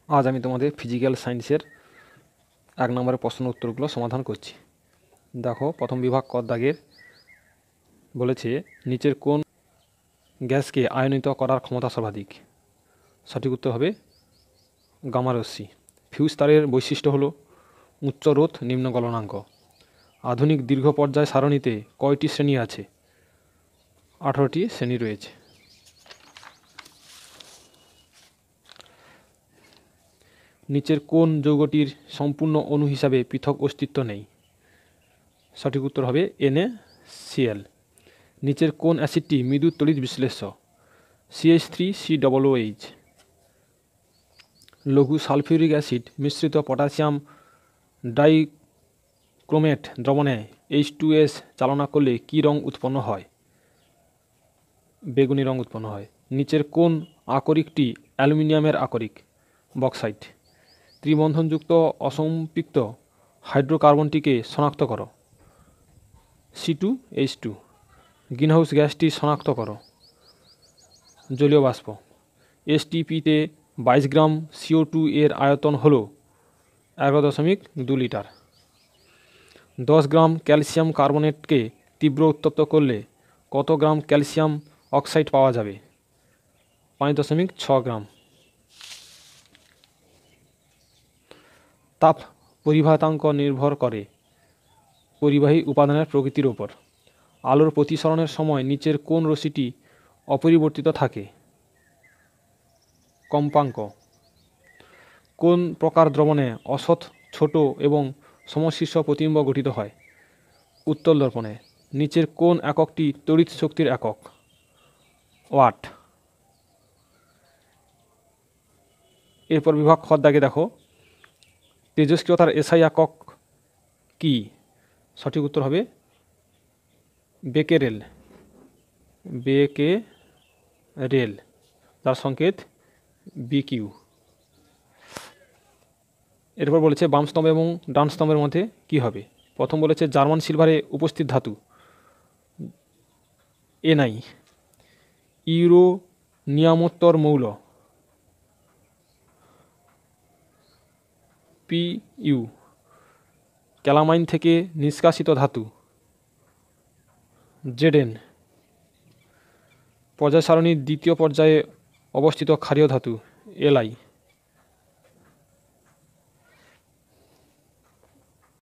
আজ আমি তোমাদের ফিজিক্যাল সায়েন্সের 1 নম্বরের প্রশ্ন উত্তরগুলো সমাধান করছি। দেখো, প্রথম বিভাগ ক দাগের বলেছে নিচের কোন গ্যাসকে আয়নিত করার ক্ষমতা সর্বাধিক? সঠিক উত্তর হবে গামা রশ্মি। ফিউজ তারের বৈশিষ্ট্য হলো উচ্চ রোধ, নিম্ন গলনাঙ্ক। আধুনিক দীর্ঘ পর্যায় সারণীতে কয়টি শ্রেণী আছে? 18টি শ্রেণী রয়েছে। নিচের কোন যৌগটির সম্পূর্ণ অণু হিসাবে পৃথক অস্তিত্ব নেই? সঠিক উত্তর হবে NaCl। নিচের কোন অ্যাসিডটি মৃদু তড়িৎ বিশ্লেষ্য? CH3COOH। লঘু সালফিউরিক অ্যাসিড মিশ্রিত পটাশিয়াম ডাইক্রোমেট দ্রবণে H2S চালনা করলে কী রং উৎপন্ন হয়? বেগুনি রং উৎপন্ন হয়। নিচের কোন আকরিকটি অ্যালুমিনিয়ামের আকরিক? বক্সাইট। ত্রিবন্ধনযুক্ত অসম্পৃক্ত হাইড্রোকার্বনটিকে শনাক্ত করো। C2H2। গ্রিনহাউস গ্যাসটি শনাক্ত করো। জলীয় বাষ্প। STPতে 22 গ্রাম CO2 এর আয়তন হল 11.2 লিটার। 10 গ্রাম ক্যালসিয়াম কার্বনেটকে তীব্র উত্তপ্ত করলে কত গ্রাম ক্যালসিয়াম অক্সাইড পাওয়া যাবে? 5.6 গ্রাম। তাপ পরিবাহিতাঙ্ক নির্ভর করে পরিবাহী উপাদানের প্রকৃতির উপর। আলোর প্রতিসরণের সময় নিচের কোন রশ্মিটি অপরিবর্তিত থাকে? কম্পাঙ্ক। কোন প্রকার দ্রবণে অসৎ, ছোট এবং সমশীর্ষ প্রতিবিম্ব গঠিত হয়? উত্তল দর্পণে। নিচের কোন এককটি তড়িৎ শক্তির একক? ওয়াট। এরপর বিভাগ খ দাগে দেখো, তেজস্ক্রিয়তার SI একক কি? সঠিক উত্তর হবে বেকেরেল। বেকেরেল, যার সংকেত BQ। এরপর বলেছে বাম স্তম্ভ এবং ডান স্তম্ভের মধ্যে কি হবে? প্রথম বলেছে জার্মান সিলভারে উপস্থিত ধাতু Ni। ইউরোনিয়ামোত্তর মৌল Pu। ক্যালামাইন থেকে নিষ্কাশিত ধাতু Zn। পর্যায় সারণীর দ্বিতীয় পর্যায়ে অবস্থিত ক্ষারীয় ধাতু Li।